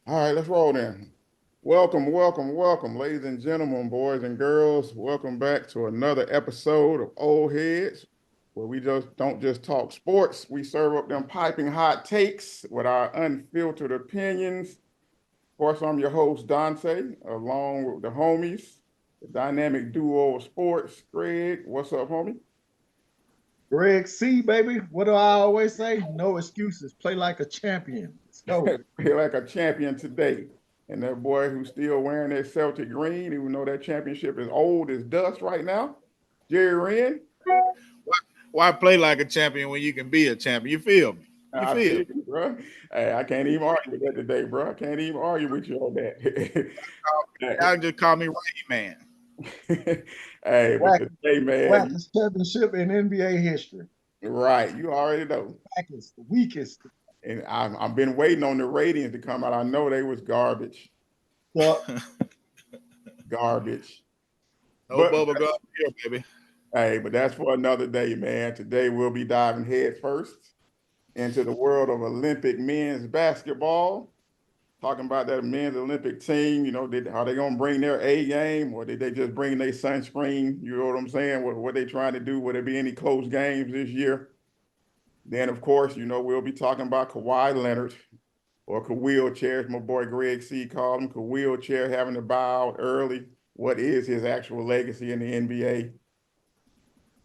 All right, let's roll then. Welcome, welcome, welcome, ladies and gentlemen, boys and girls. Welcome back to another episode of Old Heads, where we just don't just talk sports. We serve up them piping hot takes with our unfiltered opinions. Of course, I'm your host, Dante, along with the homies, the dynamic duo of sports. Greg, what's up, homie? Greg C, baby. What do I always say? No excuses. Play like a champion. Let's go. Feel like a champion today. And that boy who's still wearing that Celtic green, even though that championship is old as dust right now, Jerry Wren. Why play like a champion when you can be a champion? You feel me? You I feel feel me? you, bro. Hey, I can't even argue with that today, bro. I can't even argue with you on that. Y'all just call me Rain Man. Hey, but Wackest, today, man, wackest championship in NBA history. right, you already know. Wackest, the weakest. And I've been waiting on the ratings to come out. I know they was garbage, Well, garbage. No But bubble gum here, baby. hey, but that's for another day, man. Today we'll be diving head first into the world of Olympic men's basketball. Talking about that men's Olympic team, are they gonna bring their A game or did they just bring their sunscreen? You know what I'm saying? What they trying to do? Will there be any close games this year? Then, of course, we'll be talking about Kawhi Leonard or Kawhi as my boy Greg C called him. Kawhi having to bow out early. What is his actual legacy in the NBA?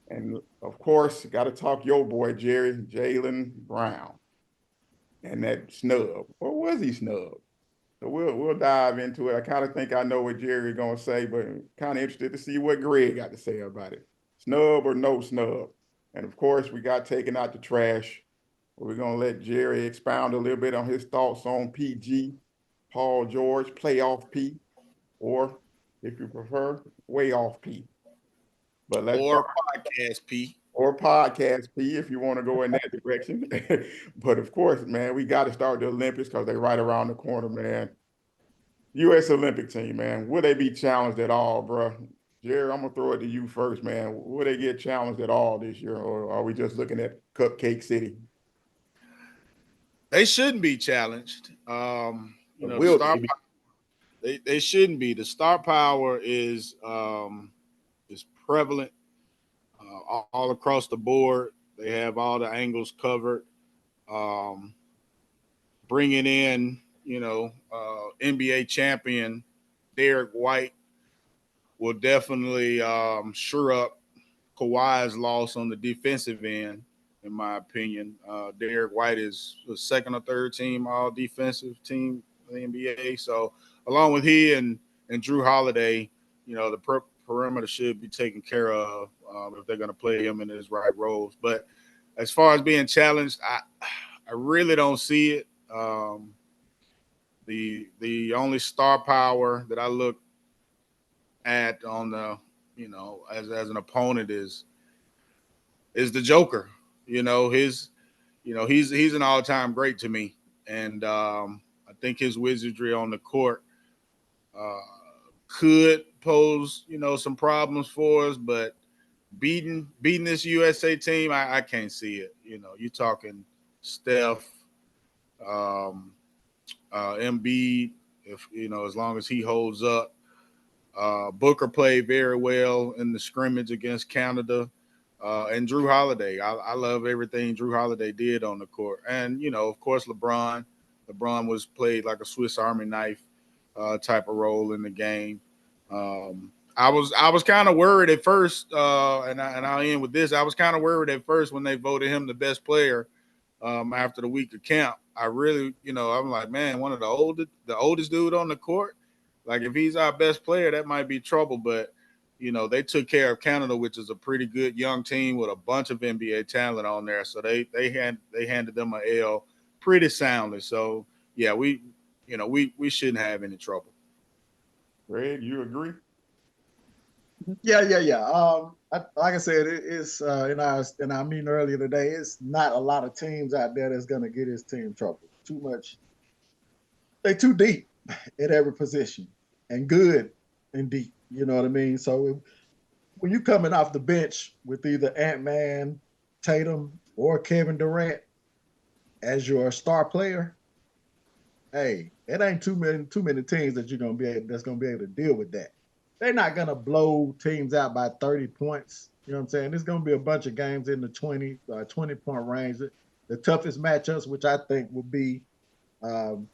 And of course, got to talk your boy Jerry, Jaylen Brown, and that snub. Or was he snub? So we'll dive into it. I kind of think I know what Jerry's gonna say, but kind of interested to see what Greg got to say about it. Snub or no snub. And of course, we got taken out the trash. We're gonna let Jerry expound a little bit on his thoughts on PG, Paul George, playoff P, or if you prefer, way off P. But let's start Or podcast P. or podcast P if you want to go in that direction. But of course, man, we got to start the Olympics because they're right around the corner, man. U.S. Olympic team, man, will they be challenged at all, bro? Jerry, I'm gonna throw it to you first, man. Will they get challenged at all this year, or are we just looking at Cupcake City? They shouldn't be challenged. But The will star they be? they shouldn't be. The star power is prevalent all across the board. They have all the angles covered. Um, Bringing in NBA champion Derek White will definitely sure up Kawhi's loss on the defensive end, in my opinion. Derek White is the second or third team all defensive team in the NBA. So along with he and Drew Holiday, the perimeter should be taken care of if they're going to play him in his right roles. But as far as being challenged, I really don't see it. The only star power that I look at on the as an opponent is the Joker. His he's an all time great to me, and I think his wizardry on the court uh, could pose some problems for us, but beating this USA team, I can't see it. You're talking Steph, um, Embiid, if as long as he holds up. Booker played very well in the scrimmage against Canada. And Drew Holiday. I love everything Drew Holiday did on the court. And, of course, LeBron. LeBron was played like a Swiss Army knife type of role in the game. I was kind of worried at first, and I'll end with this. I was kind of worried at first when they voted him the best player after the week of camp. I really, I'm like, man, one of the oldest dude on the court. Like if he's our best player, that might be trouble. But they took care of Canada, which is a pretty good young team with a bunch of NBA talent on there. So they handed them a L pretty soundly. So yeah, we shouldn't have any trouble. Greg, you agree? yeah. Like I said, it's in our meeting earlier today. It's not a lot of teams out there that's gonna get his team trouble. Too much. They too deep at every position and good and deep. You know what I mean? So when you coming off the bench with either Ant Man, Tatum, or Kevin Durant as your star player, hey, it ain't too many teams that that's gonna be able to deal with that. They're not gonna blow teams out by 30 points. You know what I'm saying? There's gonna be a bunch of games in the 20 point range. The toughest matchups, which I think will be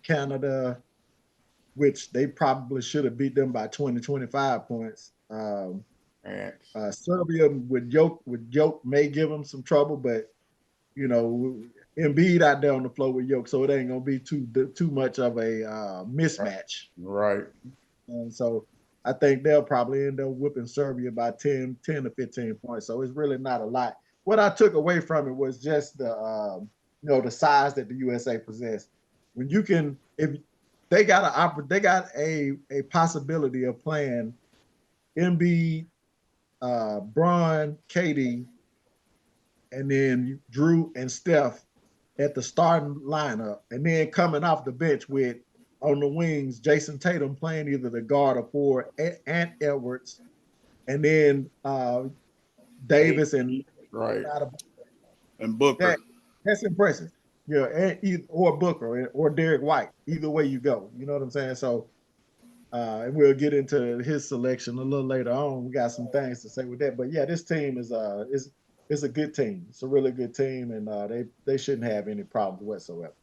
Canada, which they probably should have beat them by 20, 25 points. And Serbia with Yoke may give them some trouble, but you know, Embiid out there on the floor with Yoke, so it ain't gonna be too much of a mismatch. right. And so I think they'll probably end up whipping Serbia by 10 to 15 points. So it's really not a lot. What I took away from it was just the size that the USA possess. When you can, if they got a possibility of playing Embiid, Bron, KD, and then Drew and Steph at the starting lineup, and then coming off the bench with on the wings, Jason Tatum playing either the guard or forward, and Edwards, and then Davis and Right. And Booker. that's impressive. Yeah, or Booker or Derek White. Either way you go, you know what I'm saying. So, and we'll get into his selection a little later on. We got some things to say with that, but yeah, this team is a good team. It's a really good team, and they shouldn't have any problems whatsoever.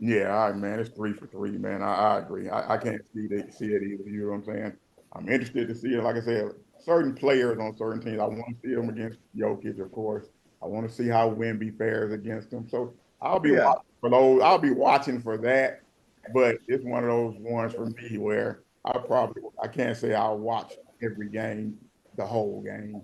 Yeah, all right, man. It's 3 for 3, man. I agree. I can't see it either. You know what I'm saying? I'm interested to see it. Like I said, certain players on certain teams. I want to see them against Jokic, of course. I want to see how Wemby fares against them. So I'll be Yeah, watching for those. I'll be watching for that. But it's one of those ones for me where I can't say I'll watch every game, the whole game.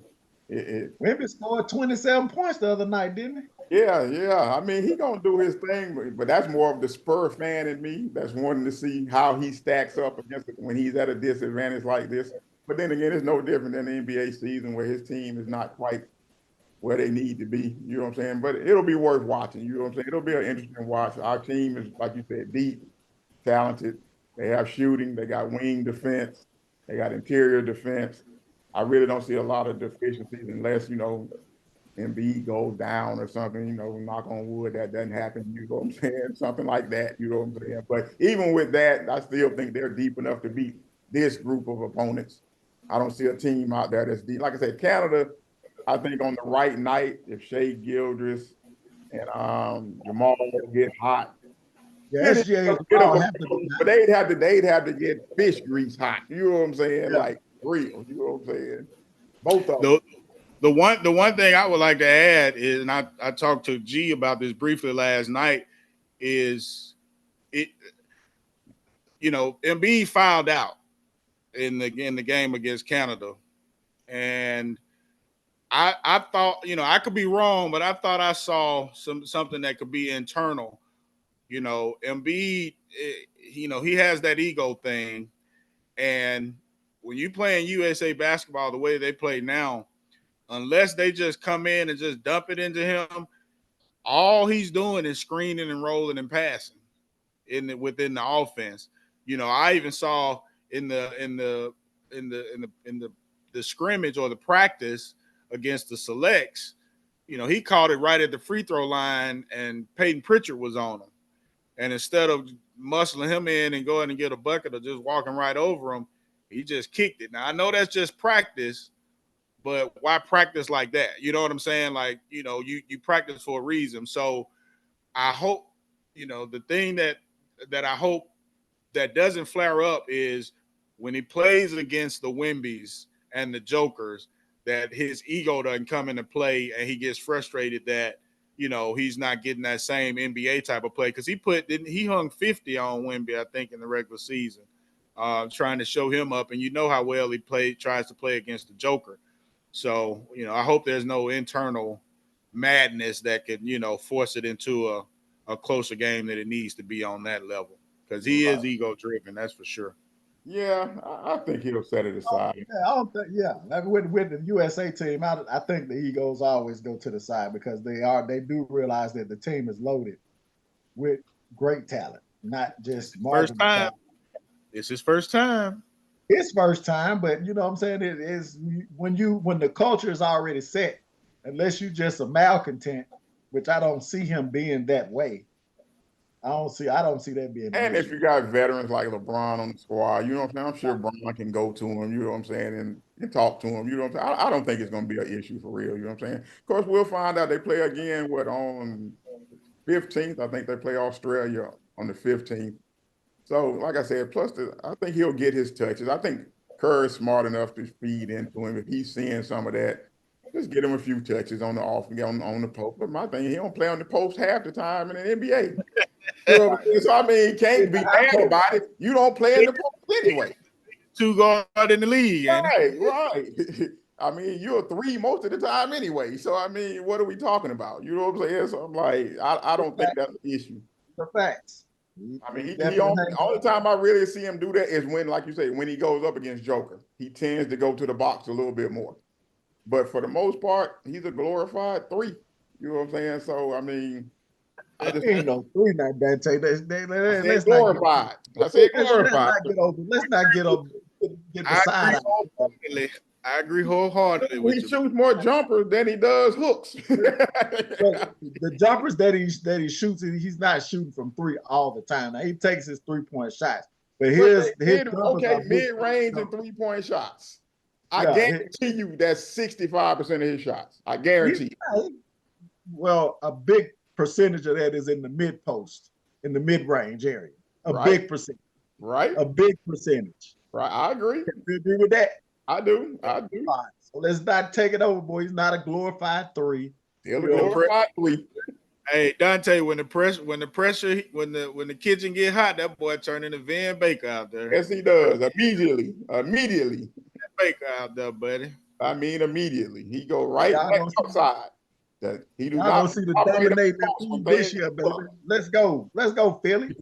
It Wemby scored 27 points the other night, didn't he? Yeah, yeah. I mean, he gonna do his thing, but that's more of the Spur fan in me that's wanting to see how he stacks up against it when he's at a disadvantage like this. But then again, it's no different than the NBA season where his team is not quite where they need to be. You know what I'm saying? But it'll be worth watching. You know what I'm saying? It'll be an interesting watch. Our team is, like you said, deep, talented. They have shooting. They got wing defense. They got interior defense. I really don't see a lot of deficiencies unless, Embiid goes down or something, knock on wood, that doesn't happen. You know what I'm saying? Something like that. You know what I'm saying? But even with that, I still think they're deep enough to beat this group of opponents. I don't see a team out there that's deep. Like I said, Canada, I think on the right night, if Shea Gildress and Jamal get hot, Yeah, it is SGA a is bit of all a, have to be. but they'd have to get fish grease hot. You know what I'm saying? Yeah. Like real. You know what I'm saying? Both of them. The one thing I would like to add is, and I talked to G about this briefly last night, is it Embiid fouled out in the game against Canada, and I thought, I could be wrong, but I thought I saw something that could be internal. Embiid, he has that ego thing, and when you play in USA basketball the way they play now, unless they just come in and just dump it into him, all he's doing is screening and rolling and passing within the offense. I even saw in the scrimmage or the practice against the selects, he caught it right at the free throw line, and Peyton Pritchard was on him. And instead of muscling him in and going and get a bucket or just walking right over him, he just kicked it. Now I know that's just practice, but why practice like that? You know what I'm saying? Like, you practice for a reason. So I hope, the thing that I hope that doesn't flare up is when he plays against the Wimbies and the Jokers, that his ego doesn't come into play and he gets frustrated that, he's not getting that same NBA type of play. Because he hung 50 on Wimby, I think, in the regular season, trying to show him up. And you know how well he tries to play against the Joker. So, I hope there's no internal madness that could, force it into a closer game that it needs to be on that level. Because he is Right. ego driven, that's for sure. Yeah, I think he'll set it aside. Yeah, I don't think. Yeah, like with the USA team, I think the egos always go to the side because they do realize that the team is loaded with great talent, not just First marginal time. talent. It's his first time. His first time, but you know what I'm saying, it is when the culture is already set, unless you just a malcontent, which I don't see him being that way. I don't see that being an And if issue. you got veterans like LeBron on the squad, you know what I'm saying? I'm sure Bron can go to him, you know what I'm saying, and talk to him. You know what I'm saying? I don't think it's going to be an issue for real, you know what I'm saying? Of course, we'll find out. They play again, on 15th? I think they play Australia on the 15th. So, like I said, plus I think he'll get his touches. I think Curry's smart enough to feed into him. If he's seeing some of that, just get him a few touches on the off on the post. But my thing, he don't play on the post half the time in the NBA. You know what I'm saying? So I mean, can't be mad about it. You don't play in the post anyway. Two guard in the league, ain't it? Right. I mean, you're a three most of the time anyway. So I mean, what are we talking about? You know what I'm saying? So I'm like, I don't think that's an issue. The facts. I mean, he only time I really see him do that is when, like you say, when he goes up against Joker. He tends to go to the box a little bit more. But for the most part, he's a glorified three. You know what I'm saying? So I mean, I just ain't no three not Dante. let's glorified. I said glorified. Let's not get the side. I agree wholeheartedly with He you. shoots more jumpers than he does hooks. The jumpers that he shoots, he's not shooting from three all the time. Now he takes his 3-point shots, but his mid-range and 3-point shots. I guarantee you that's 65% of his shots. I guarantee you. Well, a big percentage of that is in the mid post, in the mid-range area. Big percentage. Right. A big percentage. Right. I agree. You agree with that? I do. So let's not take it over, boy. He's not a glorified three. Still a glorified three. Hey, Dante, when the kitchen get hot, that boy turn into Van Baker out there. Yes, he does. Immediately. Van Baker out there, buddy. I mean, immediately. He go right outside. That he do not see the dominating this year, baby. Let's go, Philly.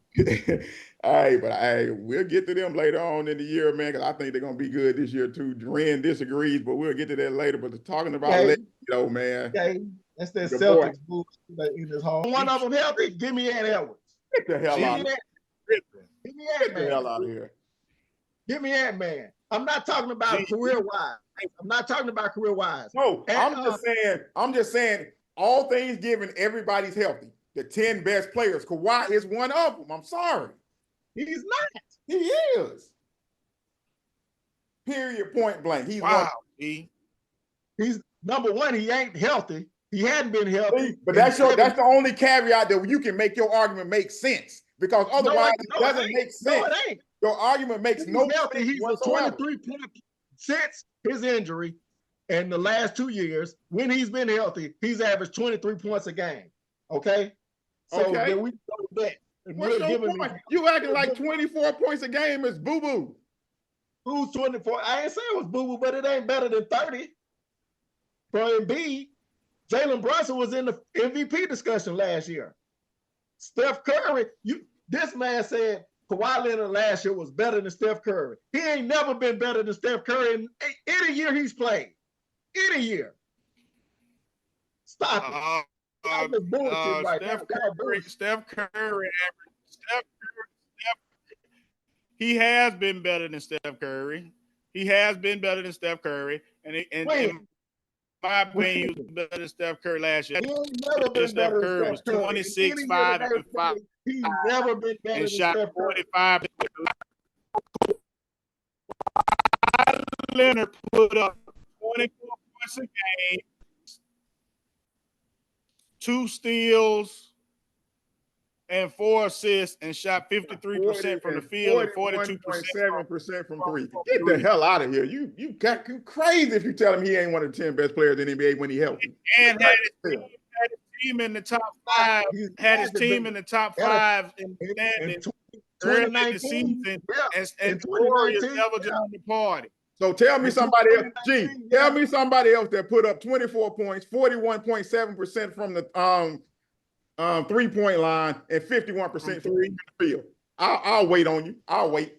Hey, we'll get to them later on in the year, man, because I think they're gonna be good this year too. Dren disagrees, but we'll get to that later. But talking about man. Okay. That's that Celtics bullshit in his home. One of them healthy. Give me Ant Edwards. Get the hell out of here. Give me Ant-Man. Get the hell out of here. Give me Ant-Man. I'm not talking about career-wise. No, I'm just saying, all things given, everybody's healthy. The 10 best players. Kawhi is one of them. I'm sorry. He's not. He is. Period, point blank. He's one. He's number one. He ain't healthy. He hadn't been healthy. But that's the only caveat that you can make your argument make sense. Because otherwise it doesn't make sense. No, it ain't. Your argument makes no sense. He's whatsoever. 23 points since his injury, and the last 2 years, when he's been healthy, he's averaged 23 points a game. Okay? So then we go with that. What's your point? You acting like 24 points a game is boo-boo. Who's 24? I ain't saying it was boo-boo, but it ain't better than 30. For Embiid, Jaylen Brunson was in the MVP discussion last year. Steph Curry, this man said Kawhi Leonard last year was better than Steph Curry. He ain't never been better than Steph Curry in any year he's played. Any year. Stop it. Steph Curry, he has been better than Steph Curry. And in my opinion, he was better than Steph Curry last year. Steph Curry was 26, 5, and 5. He's never been better than shot Steph Curry. 45. Leonard put up 24 points a game, 2 steals, and 4 assists, and shot 53% from the field and 42% from three. Get the hell out of here. You crazy if you tell him he ain't one of the 10 best players in the NBA when he healthy. And had his team in the top 5. Had his team in the top 5 in the standings early in the season, and the Warriors never joined the party. So tell me somebody else. Tell me somebody else that put up 24 points, 41.7% from the 3-point line, and 51% from the field. I'll wait on you. I'll wait.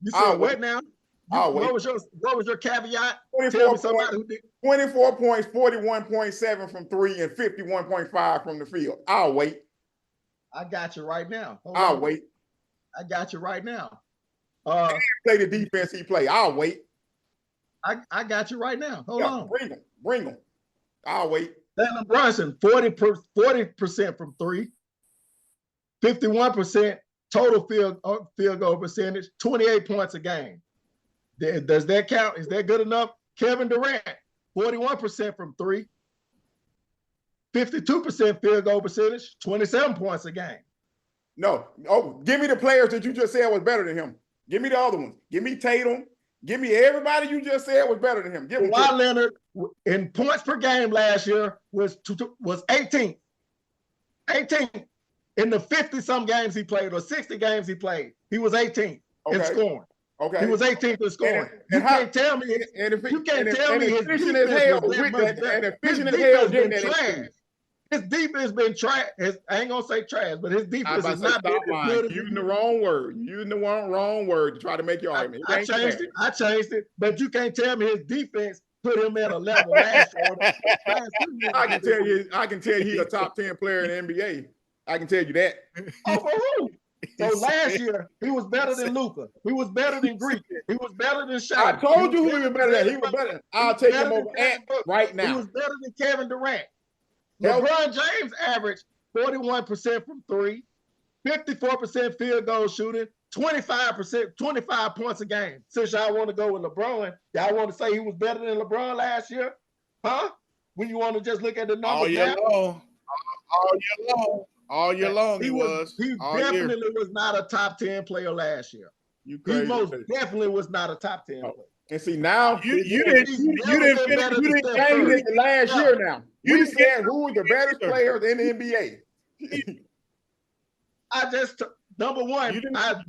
You said what now? What was your caveat? 24 points, 41.7 from 3, and 51.5 from the field. I'll wait. I got you right now. I'll wait. I got you right now. Play the defense he play. I'll wait. I got you right now. Hold on. Bring him. I'll wait. Jaylen Brunson, 40% from 3. 51% total field goal percentage, 28 points a game. Does that count? Is that good enough? Kevin Durant, 41% from three, 52% field goal percentage, 27 points a game. No. Oh, give me the players that you just said was better than him. Give me the other ones. Give me Tatum. Give me everybody you just said was better than him. Give Kawhi Leonard in points per game last year was 18th. 18th. In the 50-some games he played or 60 games he played, he was 18th in scoring. Okay. He was 18th in scoring. You can't tell me his defense was that much better. His defense been trash. His defense been trash. I ain't gonna say trash, but his defense is not been as good as using the wrong word. Using the wrong word to try to make your argument. I changed it, but you can't tell me his defense put him at a level last year. I can tell you he's a top 10 player in the NBA. I can tell you that. Oh, for who? So last year he was better than Luka. He was better than Greek. He was better than Shaq. I told you who he was better than. He was better. I'll take him over Ant right now. He was better than Kevin Durant. LeBron James averaged 41% from three, 54% field goal shooting, 25 points a game. Since y'all want to go with LeBron, y'all want to say he was better than LeBron last year? Huh? When you want to just look at the numbers all year long. All year long he was. He definitely was not a top 10 player last year. He most definitely was not a top 10 player. And see now you didn't change it last year now. We said who was the best players in the NBA. I just number one. He said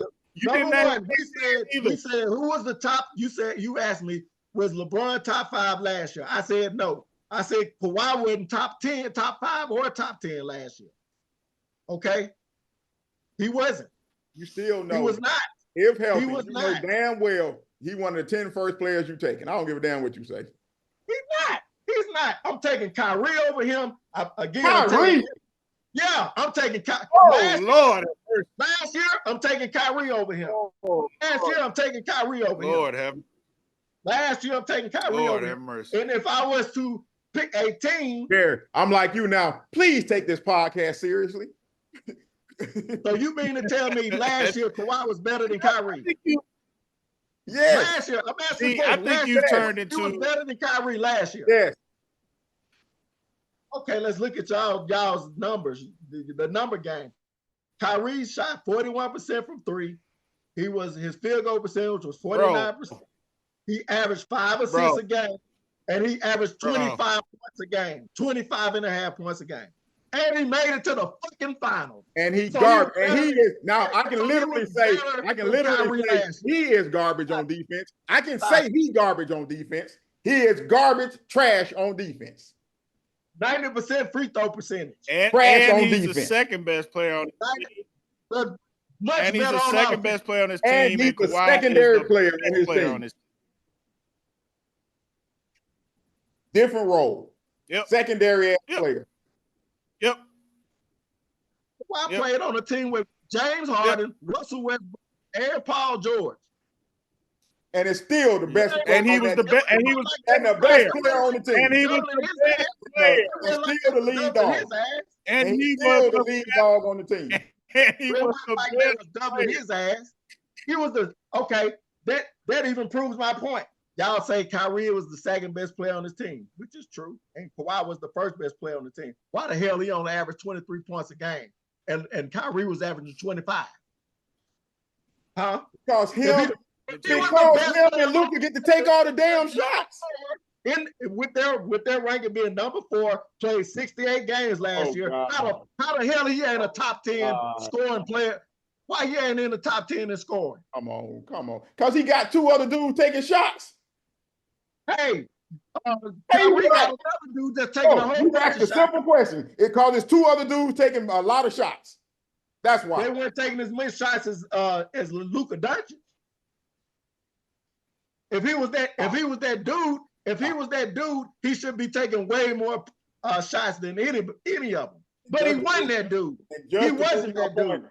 who was the top? You asked me, was LeBron top 5 last year? I said no. I said Kawhi wasn't top 10, top 5, or top 10 last year. Okay, he wasn't. You still know he was not. If healthy, he was you not. know damn well he one of the 10 first players you taking. I don't give a damn what you say. He's not. He's not. I'm taking Kyrie over him. Kyrie? I'm taking Kyrie. Oh, Lord. Last year, I'm taking Kyrie over him. Last year, I'm taking Kyrie over him. Lord have mercy. Last year, I'm taking Kyrie over him. Mercy. And if I was to pick a team. I'm like you now. Please take this podcast seriously. So you mean to tell me last year Kawhi was better than Kyrie? Yes. Last year, I'm asking you. I think you turned into. He was better than Kyrie last year. Yes. Okay, let's look at y'all's numbers. The number game. Kyrie shot 41% from three. His field goal percentage was 49%. He averaged 5 assists a game, and he averaged 25 points a game, 25.5 points a game. And he made it to the fucking finals. And he is now. I can literally say he is garbage on defense. I can say he's garbage on defense. He is garbage, trash on defense. 90% free throw percentage. And he's the second best player on the team. And he's the second best player on his team. And he's the secondary player in his team. Different role. Yep. Secondary player. Yep. I played on a team with James Harden, Russell Westbrook, and Paul George. And it's still the best. And he was the best. And he was the best player on the team. And he was the best player. Still the lead dog. And he was the lead dog on the team. And he was the best dumping his ass. He was that even proves my point. Y'all say Kyrie was the second best player on his team, which is true. And Kawhi was the first best player on the team. Why the hell he only averaged 23 points a game? And Kyrie was averaging 25. Huh? Because him and Luka get to take all the damn shots. With their ranking being number 4, played 68 games last year. How the hell he ain't a top 10 scoring player? Why he ain't in the top 10 in scoring? Come on. Because he got 2 other dudes taking shots. Hey, Kyrie got another dude that's taking a whole you bunch asked of a shots. simple question. It causes 2 other dudes taking a lot of shots. That's why. They weren't taking as many shots as Luka Doncic. If he was that dude, he should be taking way more shots than any of them. But he wasn't that dude. He wasn't that dude.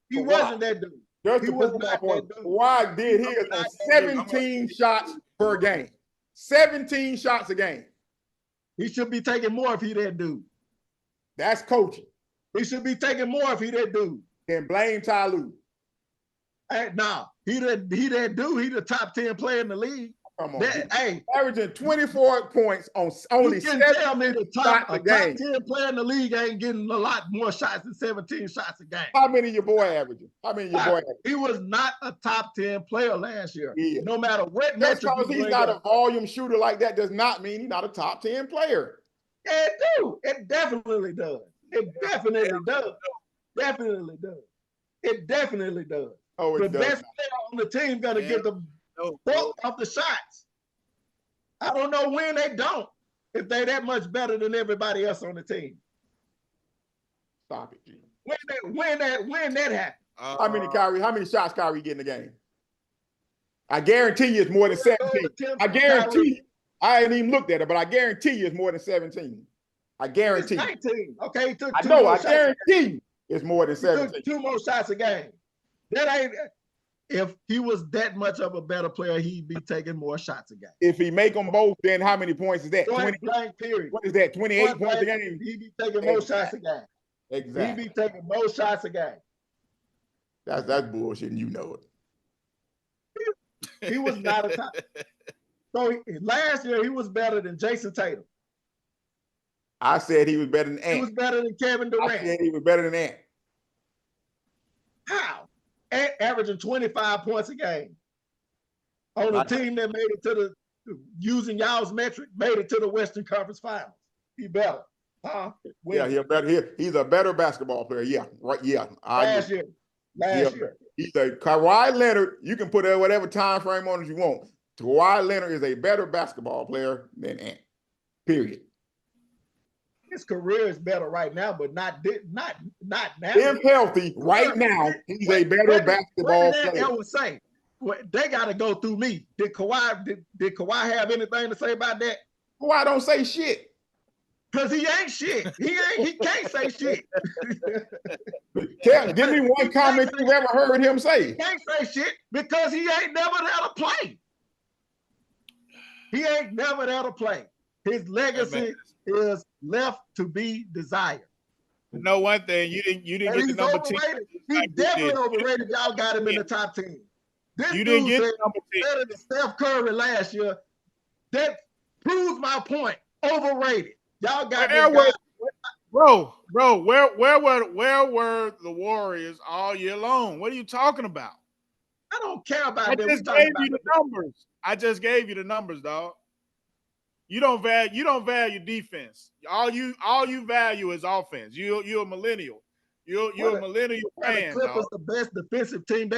He wasn't that dude. Just to prove my point, Kawhi did his on 17 shots per game. 17 shots a game. He should be taking more if he that dude. That's coaching. He should be taking more if he that dude. Then blame Ty Lue. Hey, nah, he that dude. He the top 10 player in the league. Come on, Hey, averaging 24 points on only you can 7 tell me the shots a top game. 10 player in the league ain't getting a lot more shots than 17 shots a game. How many your boy averaging? He was not a top 10 player last year. Yeah. No matter what Just metric because you he's bring not up. a volume shooter like that does not mean he's not a top 10 player. Yeah, it do. It definitely does. It definitely does. Definitely does. It definitely does. Oh, it the does best not. player on the team gonna get the bulk of the shots. I don't know when they don't. If they that much better than everybody else on the team. Stop it, G. When that happened. How many shots Kyrie get in the game? I guarantee you it's more than 17. I guarantee you. I ain't even looked at it, but I guarantee you it's more than 17. I guarantee you. 19. Okay, he took I two know, more I shots. guarantee you it's more than 17. He took 2 more shots a game. That ain't. If he was that much of a better player, he'd be taking more shots a game. If he make them both, then how many points is that? 20 blank period. What is that? 28 points a game? He'd be taking more shots a game. Exactly. He'd be taking more shots a game. That's bullshit, and you know it. He was not a top. So last year he was better than Jason Tatum. I said he was better than Ant. He was better than Kevin Durant. I said he was better than Ant. How? Ant averaging 25 points a game on a team that made it to the, using y'all's metric, made it to the Western Conference Finals. He better. Huh? Yeah, he's a better basketball player. Yeah, right. Yeah. Last year. He's a Kawhi Leonard. You can put whatever time frame on it you want. Kawhi Leonard is a better basketball player than Ant. Period. His career is better right now, but not now. If healthy right now, he's a better basketball player. What would say? Well, they got to go through me. Did Kawhi have anything to say about that? Kawhi don't say shit. Cause he ain't shit. He can't say shit. Give me one comment you've ever heard him say. He can't say shit because he ain't never there to play. He ain't never there to play. His legacy is left to be desired. You know one thing, you didn't get the number 10. He's definitely overrated. Y'all got him in the top 10. This you didn't get said number 10. Better than Steph Curry last year. That proves my point. Overrated. Y'all got bro. Where were the Warriors all year long? What are you talking about? I don't care about that. I just gave you the numbers. I just gave you the numbers, dog. You don't value defense. All you value is offense. You're a millennial. You're a millennial fan. The Clippers the best defensive team.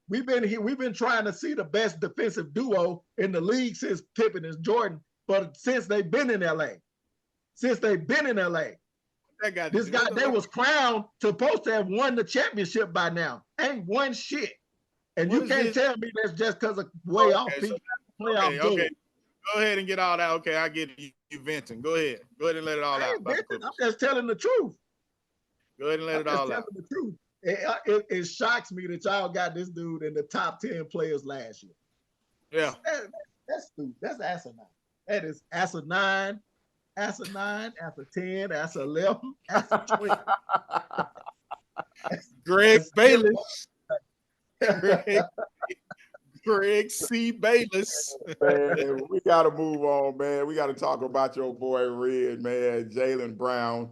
We've been trying to see the best defensive duo in the league since Pippen and Jordan, but since they've been in LA. This guy, they was crowned supposed to have won the championship by now. Ain't won shit. And you can't tell me that's just because of way off people. Okay. Go ahead and get all that. Okay, I get it. You venting. Go ahead and let it all out. I'm just telling the truth. Go ahead and let it all out. The truth. It shocks me that y'all got this dude in the top 10 players last year. Yeah. That's stupid. That's asinine. That is asinine. 10, 11, 12. Greg Bayless. Greg C. Bayless. Man, we got to move on, man. We got to talk about your boy Red, man, Jaylen Brown.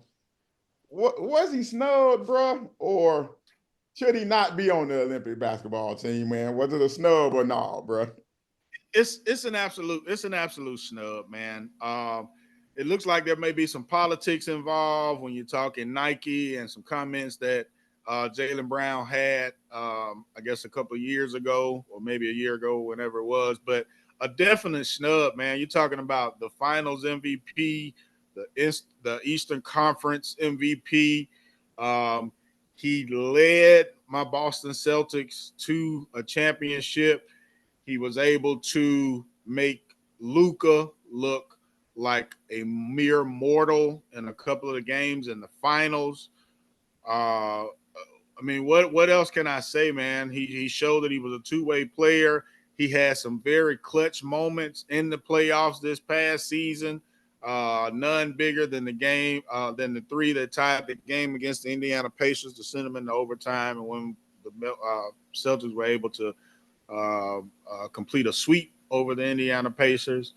Was he snubbed, bro? Or should he not be on the Olympic basketball team, man? Was it a snub or not, bro? It's an absolute snub, man. It looks like there may be some politics involved when you're talking Nike and some comments that Jaylen Brown had, I guess, a couple of years ago or maybe a year ago, whenever it was. But a definite snub, man. You're talking about the Finals MVP, the Eastern Conference MVP. He led my Boston Celtics to a championship. He was able to make Luka look like a mere mortal in a couple of the games in the finals. I mean, what else can I say, man? He showed that he was a two-way player. He had some very clutch moments in the playoffs this past season. None bigger than than the three that tied the game against the Indiana Pacers to send them into overtime, and when the Celtics were able to complete a sweep over the Indiana Pacers.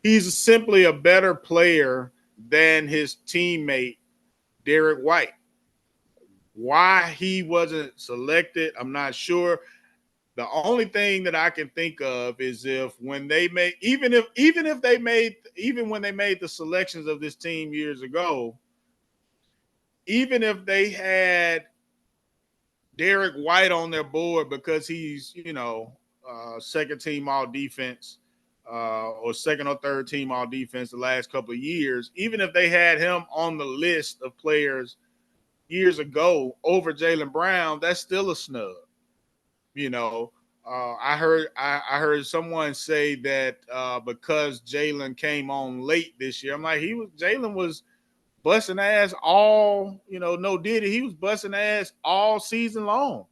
He's simply a better player than his teammate Derek White. Why he wasn't selected, I'm not sure. The only thing that I can think of is if when they made even when they made the selections of this team years ago, even if they had Derek White on their board because he's, second team all defense or second or third team all defense the last couple of years, even if they had him on the list of players years ago over Jaylen Brown, that's still a snub. You know, I heard someone say that because Jaylen came on late this year, I'm like, Jaylen was busting ass all, no diddy. He was busting ass all season long.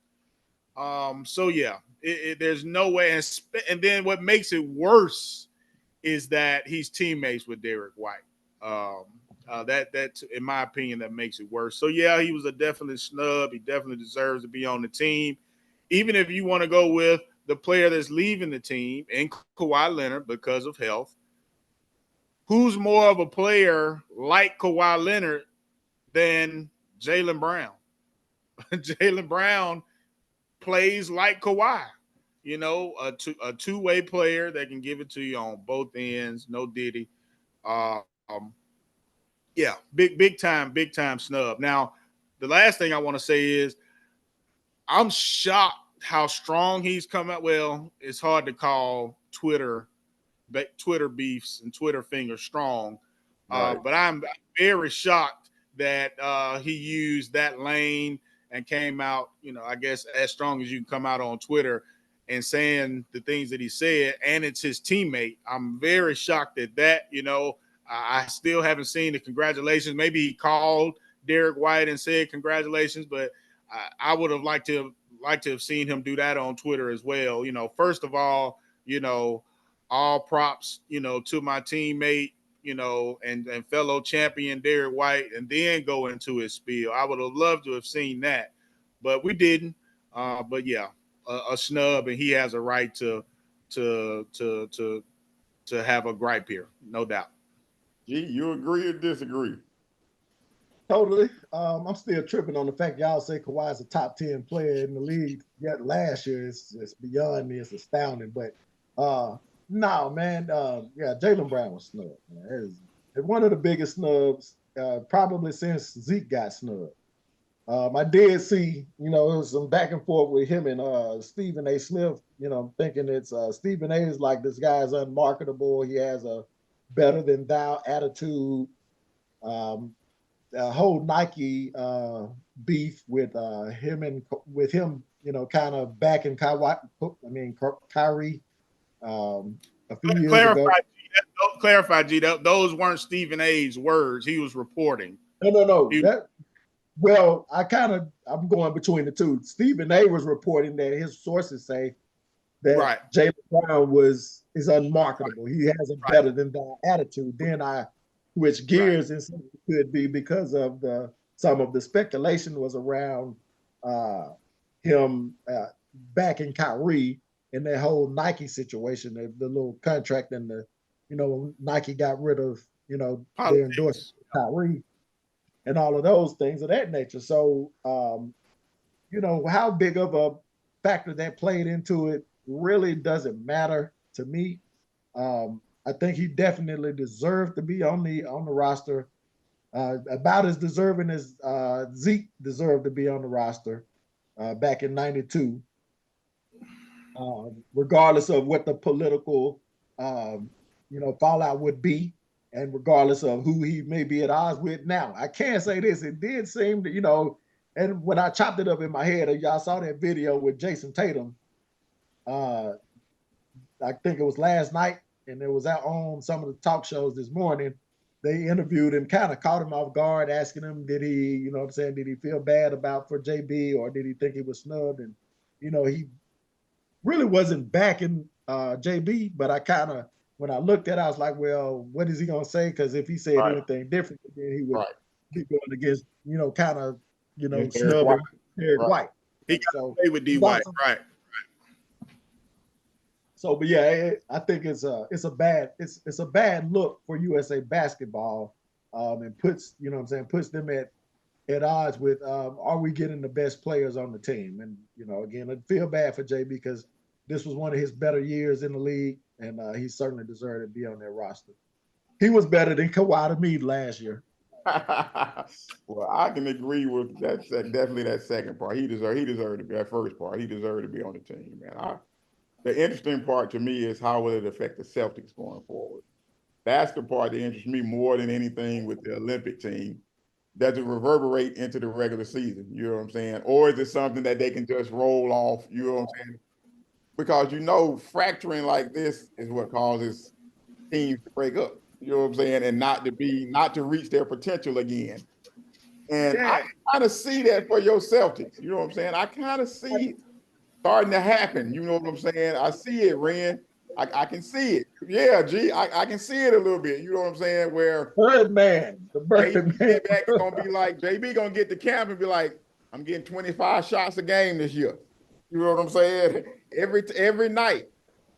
So yeah, there's no way. And then what makes it worse is that he's teammates with Derek White. That in my opinion, that makes it worse. So yeah, he was a definite snub. He definitely deserves to be on the team. Even if you want to go with the player that's leaving the team and Kawhi Leonard because of health, who's more of a player like Kawhi Leonard than Jaylen Brown? Jaylen Brown plays like Kawhi, a two-way player that can give it to you on both ends, no diddy. Um, yeah, big time snub. Now, the last thing I want to say is I'm shocked how strong he's come out. Well, it's hard to call Twitter beefs and Twitter fingers strong, Right. but I'm very shocked that he used that lane and came out, I guess as strong as you can come out on Twitter and saying the things that he said, and it's his teammate. I'm very shocked at that. I still haven't seen the congratulations. Maybe he called Derek White and said congratulations, but I would have liked to have seen him do that on Twitter as well. First of all, all props, to my teammate, and fellow champion Derek White, and then go into his spiel. I would have loved to have seen that, but we didn't. But yeah, a snub, and he has a right to have a gripe here, no doubt. G, you agree or disagree? Totally. I'm still tripping on the fact y'all say Kawhi is a top 10 player in the league. Yet last year, it's beyond me. It's astounding. But no, man. Yeah, Jaylen Brown was snubbed. It's one of the biggest snubs probably since Zeke got snubbed. I did see, it was some back and forth with him and Stephen A. Smith. Thinking it's Stephen A. is like, this guy's unmarketable. He has a better than thou attitude. Whole Nike beef with him, kind of backing Kyrie a few years ago. Clarify, G. Those weren't Stephen A.'s words. He was reporting. No. I'm going between the two. Stephen A. was reporting that his sources say that right. Jaylen Brown is unmarketable. Right. He has a better than that attitude. Then I switch gears and said it could be because of some of the speculation was around him backing Kyrie in that whole Nike situation, the little contract, and Nike got rid of their endorsement of Kyrie and all of those things of that nature. So how big of a factor that played into it really doesn't matter to me. I think he definitely deserved to be on the roster, about as deserving as Zeke deserved to be on the roster back in '92. Regardless of what the political, fallout would be, and regardless of who he may be at odds with now. I can say this: it did seem to, and when I chopped it up in my head, y'all saw that video with Jason Tatum. I think it was last night, and it was out on some of the talk shows this morning. They interviewed him, kind of caught him off guard, asking him, did he, did he feel bad for JB, or did he think he was snubbed? And, he really wasn't backing JB, but I kind of when I looked at it, I was like, well, what is he gonna say? Because if he said Right, anything different, then he would right. be going against, kind of, And Derek White, snubbing Derek right. White. He And got to so play with D it's about White, right? so, but yeah, I think it's a bad look for USA basketball, and puts puts them at odds with are we getting the best players on the team? And again, I feel bad for JB because this was one of his better years in the league, and he certainly deserved to be on their roster. He was better than Kawhi to me last year. Well, I can agree with that. Definitely that second part. He deserved to be that first part. He deserved to be on the team, man. The interesting part to me is how will it affect the Celtics going forward. That's the part that interests me more than anything with the Olympic team. Does it reverberate into the regular season? You know what I'm saying? Or is it something that they can just roll off? You know what I'm saying? Because fracturing like this is what causes teams to break up. You know what I'm saying? And not to reach their potential again. And I Yeah, kind of see that for your Celtics. You know what I'm saying? I kind of see it starting to happen. You know what I'm saying? I see it, Ren. I can see it. Yeah, I can see it a little bit. You know what I'm saying? Where Birdman, the Birdman. JB gonna be like, JB gonna get to camp and be like, I'm getting 25 shots a game this year. You know what I'm saying? Every night.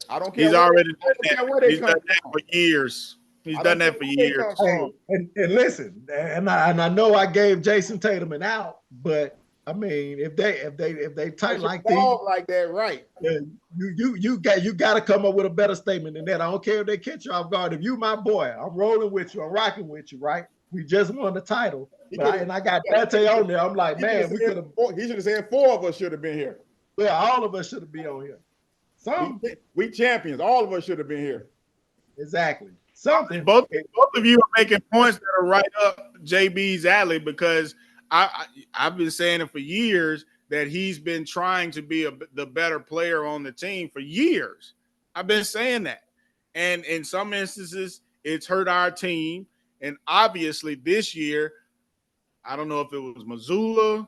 I don't care He's where already I done don't that. care where they He's come done that from. for years. He's I done don't care that for where they come years. Hey, from. and listen, and I know I gave Jason Tatum an out, but I mean, if they tight But you like these, ball like that, right? you got to come up with a better statement than that. I don't care if they catch you off guard. If you my boy, I'm rolling with you. I'm rocking with you, right? We just won the title, He but could have. I got Dante on there. I'm like, He should have man, we could said. have. He should have said four of us should have been here. Well, all of us should have been on here. We Some we champions. All of us should have been here. exactly something. Both of you are making points that are right up JB's alley because I've been saying it for years that he's been trying to be the better player on the team for years. I've been saying that, and in some instances, it's hurt our team. And obviously, this year, I don't know if it was Missoula,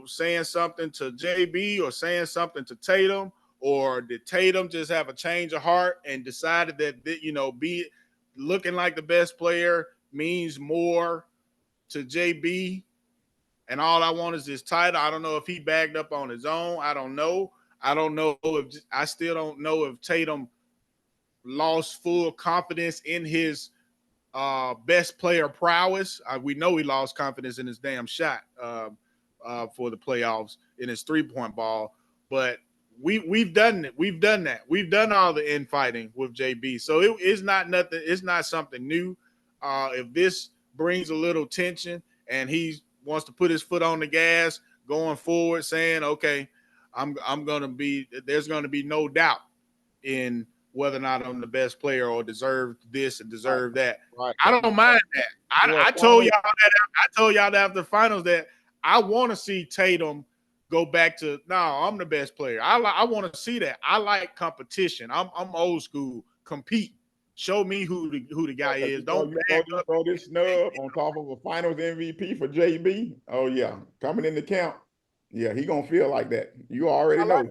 saying something to JB or saying something to Tatum, or did Tatum just have a change of heart and decided that be looking like the best player means more to JB, and all I want is this title. I don't know if he bagged up on his own. I don't know. I still don't know if Tatum lost full confidence in his best player prowess. We know he lost confidence in his damn shot for the playoffs in his 3-point ball, but we've done it. We've done that. We've done all the infighting with JB, so it's not nothing. It's not something new. If this brings a little tension and he wants to put his foot on the gas going forward, saying, "Okay, I'm gonna be." There's gonna be no doubt in whether or not I'm the best player or deserve this and deserve that. Right. I don't mind that. I told y'all that after the finals that I want to see Tatum go back to no, I'm the best player. I want to see that. I like competition. I'm old school. Compete. Show me who the guy is. Don't back up. throw this snub on top of a Finals MVP for JB. Oh yeah, coming in the camp. Yeah, he gonna feel like that. You already know.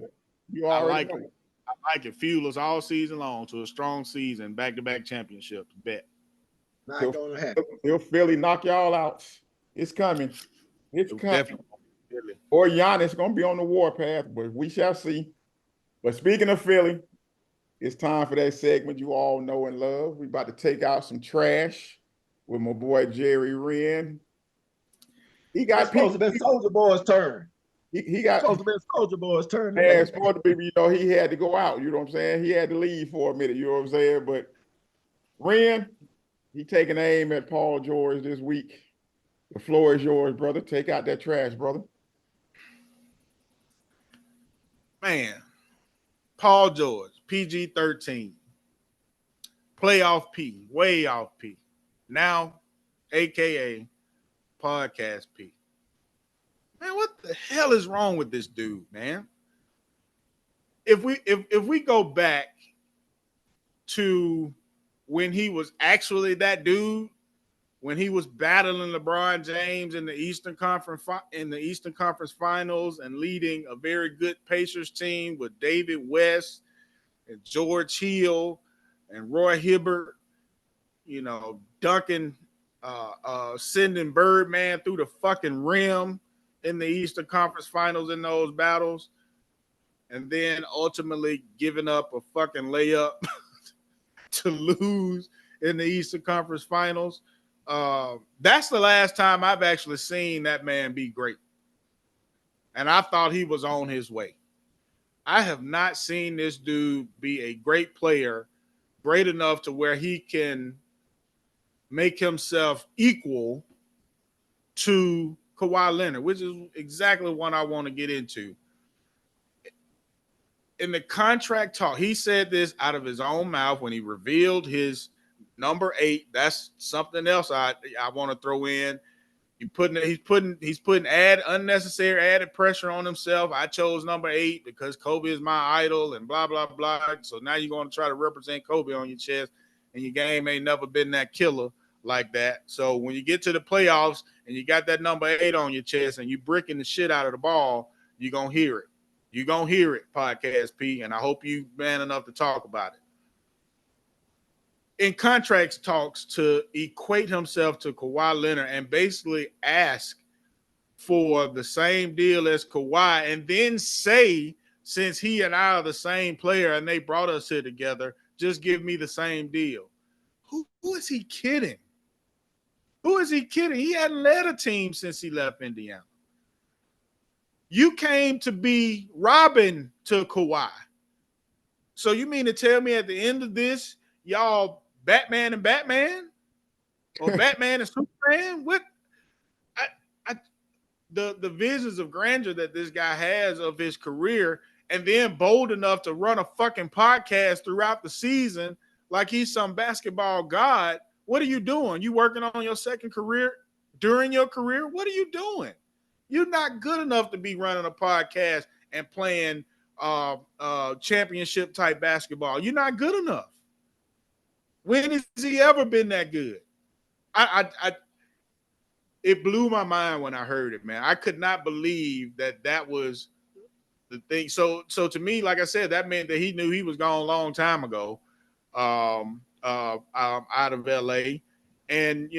You I already like know. it. I like it. Fuel us all season long to a strong season, back-to-back championships. Bet. Not He'll, gonna happen. he'll Philly knock y'all out. It's coming. It's It coming. definitely. Really. Or Giannis gonna be on the warpath, but we shall see. But speaking of Philly, it's time for that segment you all know and love. We about to take out some trash with my boy Jerry Wren. He It's got supposed to people. be Soldier Boy's turn. He got Supposed to be Soldier Boy's turn man, today. it's supposed to be, he had to go out. You know what I'm saying? He had to leave for a minute. You know what I'm saying? But Wren, he taking aim at Paul George this week. The floor is yours, brother. Take out that trash, brother. Man, Paul George, PG-13, playoff P, way off P. Now, AKA podcast P. Man, what the hell is wrong with this dude, man? If we go back to when he was actually that dude, when he was battling LeBron James in the Eastern Conference Finals and leading a very good Pacers team with David West and George Hill and Roy Hibbert, dunking, sending Birdman through the fucking rim in the Eastern Conference Finals in those battles, and then ultimately giving up a fucking layup to lose in the Eastern Conference Finals. That's the last time I've actually seen that man be great. And I thought he was on his way. I have not seen this dude be a great player, great enough to where he can make himself equal to Kawhi Leonard, which is exactly what I want to get into. In the contract talk, he said this out of his own mouth when he revealed his number 8. That's something else I want to throw in. He's putting unnecessary added pressure on himself. I chose number 8 because Kobe is my idol and blah blah blah. So now you're going to try to represent Kobe on your chest, and your game ain't never been that killer like that. So when you get to the playoffs and you got that number 8 on your chest and you bricking the shit out of the ball, you're gonna hear it. You're gonna hear it, Podcast P, and I hope you man enough to talk about it. In contracts talks to equate himself to Kawhi Leonard and basically ask for the same deal as Kawhi, and then say, since he and I are the same player and they brought us here together, just give me the same deal. Who is he kidding? Who is he kidding? He hadn't led a team since he left Indiana. You came to be Robin to Kawhi. So you mean to tell me at the end of this, y'all Batman and Batman, or Batman and Superman? What? The visions of grandeur that this guy has of his career, and then bold enough to run a fucking podcast throughout the season like he's some basketball god. What are you doing? You working on your second career during your career? What are you doing? You're not good enough to be running a podcast and playing championship type basketball. You're not good enough. When has he ever been that good? It blew my mind when I heard it, man. I could not believe that was the thing. So to me, like I said, that meant that he knew he was gone a long time ago, out of LA. And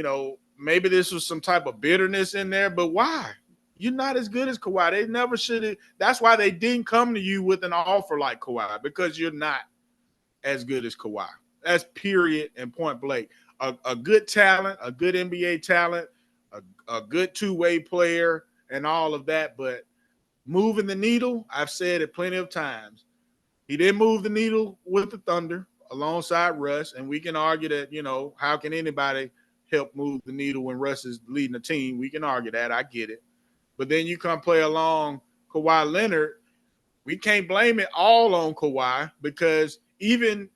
maybe this was some type of bitterness in there, but why? You're not as good as Kawhi. They never should have. That's why they didn't come to you with an offer like Kawhi, because you're not as good as Kawhi. That's period and point blank. A good talent, a good NBA talent, a good two-way player, and all of that. But moving the needle, I've said it plenty of times. He didn't move the needle with the Thunder alongside Russ, and we can argue that, how can anybody help move the needle when Russ is leading the team? We can argue that. I get it. But then you come play along Kawhi Leonard. We can't blame it all on Kawhi, because even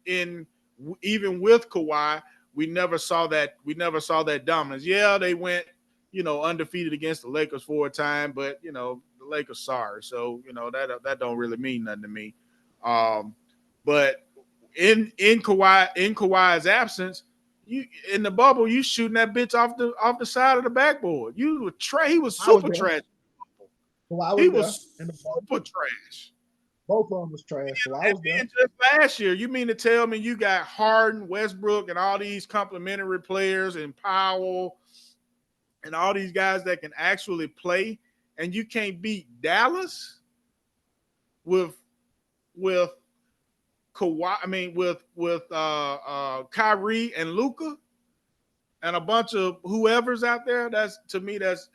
with Kawhi, we never saw that dominance. Yeah, they went, undefeated against the Lakers for a time, but the Lakers sorry. So, that don't really mean nothing to me. But in Kawhi's absence, you in the bubble, you shooting that bitch off the side of the backboard. You were he was super trash. He was super trash. Both of them was trash. So I was there. Just last year, you mean to tell me you got Harden, Westbrook, and all these complimentary players, and Powell, and all these guys that can actually play, and you can't beat Dallas with Kawhi? I mean, with Kyrie and Luka and a bunch of whoever's out there. That's, to me, that's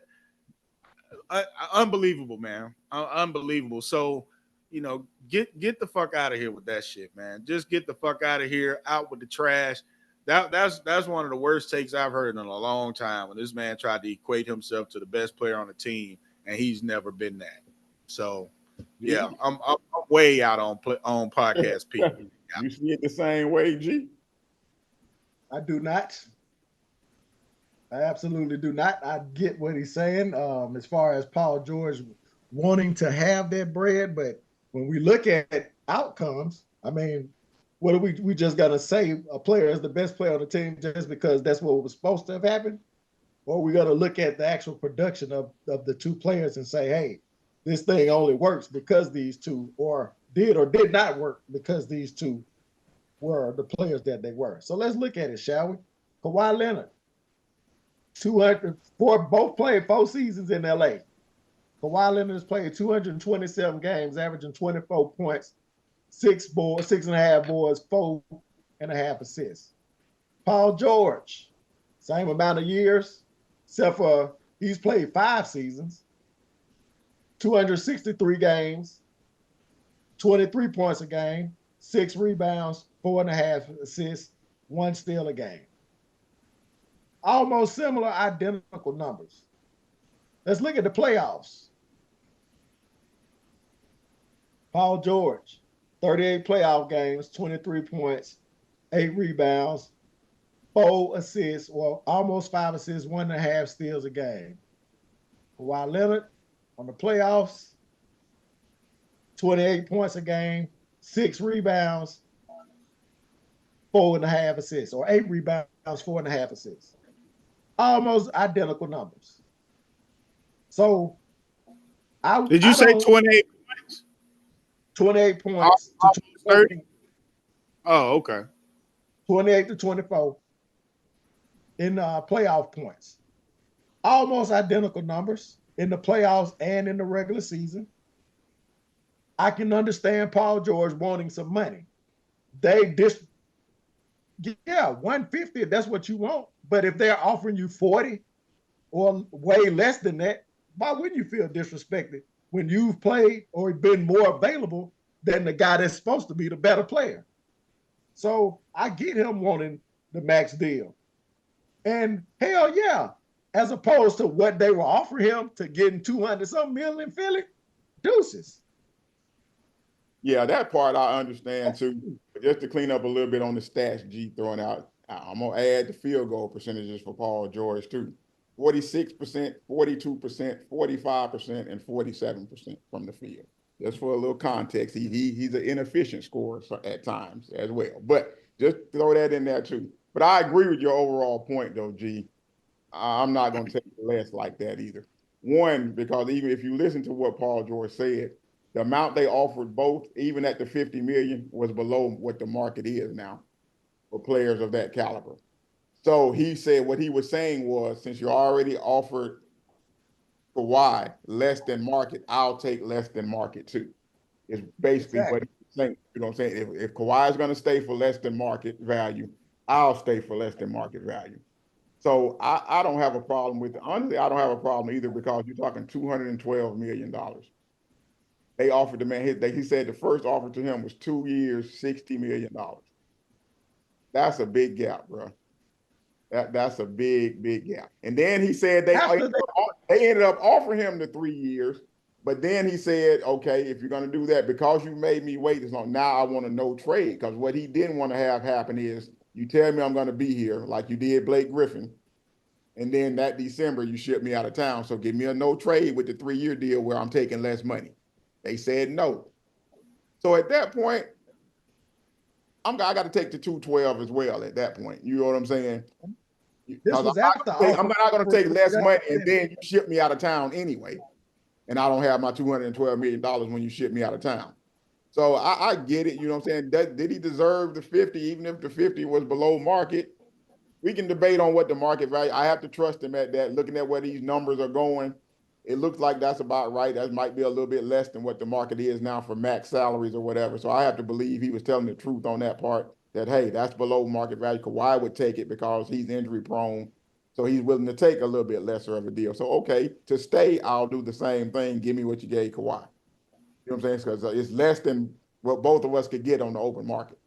unbelievable, man. Unbelievable. So, get the fuck out of here with that shit, man. Just get the fuck out of here, out with the trash. That's one of the worst takes I've heard in a long time, when this man tried to equate himself to the best player on the team, and he's never been that. So, yeah, I'm way out on podcast P. You see it the same way, G? I do not. I absolutely do not. I get what he's saying, as far as Paul George wanting to have that bread, but when we look at outcomes, I mean, what are we just gonna say a player is the best player on the team just because that's what was supposed to have happened? Or we gotta look at the actual production of the two players and say, hey, this thing only works because these two, or did not work because these two were the players that they were. So let's look at it, shall we? Kawhi Leonard, 204, both played 4 seasons in LA. Kawhi Leonard has played 227 games, averaging 24 points, 6.5 boards, 4.5 assists. Paul George, same amount of years, except for he's played 5 seasons, 263 games, 23 points a game, 6 rebounds, 4.5 assists, 1 steal a game. Almost similar, identical numbers. Let's look at the playoffs. Paul George, 38 playoff games, 23 points, 8 rebounds, 4 assists, well, almost 5 assists, 1.5 steals a game. Kawhi Leonard on the playoffs, 28 points a game, 6 rebounds, 4.5 assists, or 8 rebounds, 4.5 assists. Almost identical numbers. So Did you say 28 points? 28 points to 30? Oh, okay. 28 to 24 in playoff points. Almost identical numbers in the playoffs and in the regular season. I can understand Paul George wanting some money. Yeah, 150, that's what you want. But if they're offering you 40 or way less than that, why wouldn't you feel disrespected when you've played or been more available than the guy that's supposed to be the better player? So I get him wanting the max deal. And hell yeah, as opposed to what they were offering him to getting 200 something million in Philly, deuces. Yeah, that part I understand too. But just to clean up a little bit on the stats G throwing out, I'm gonna add the field goal percentages for Paul George too. 46%, 42%, 45%, and 47% from the field. Just for a little context, he's an inefficient scorer at times as well. But just throw that in there too. But I agree with your overall point though, G. I'm not gonna take less like that either. One, because even if you listen to what Paul George said, the amount they offered both, even at the 50 million, was below what the market is now for players of that caliber. So he said what he was saying was, since you already offered Kawhi less than market, I'll take less than market too. It's basically Exactly. what he's saying. You know what I'm saying? If Kawhi is going to stay for less than market value, I'll stay for less than market value. So I don't have a problem with it. Honestly, I don't have a problem either because you're talking $212 million. They offered the man, he said the first offer to him was 2 years, $60 million. That's a big gap, bro. That's a big gap. And then he said they ended up offering him the 3 years, but then he said, okay, if you're going to do that, because you made me wait this long, now I want a no trade. Because what he didn't want to have happen is you tell me I'm going to be here like you did Blake Griffin, and then that December you ship me out of town. So give me a no trade with the 3-year deal where I'm taking less money. They said no. So at that point, I got to take the 212 as well at that point. You know what I'm saying? This was I'm not going to take less money and then you ship me out of town anyway. And I don't have my $212 million when you ship me out of town. So I get it. You know what I'm saying? Did he deserve the 50, even if the 50 was below market? We can debate on what the market value. I have to trust him at that. Looking at where these numbers are going, it looks like that's about right. That might be a little bit less than what the market is now for max salaries or whatever. So I have to believe he was telling the truth on that part, that, hey, that's below market value. Kawhi would take it because he's injury prone. So he's willing to take a little bit lesser of a deal. So, okay, to stay, I'll do the same thing. Give me what you gave Kawhi. You know what I'm saying? Because it's less than what both of us could get on the open market.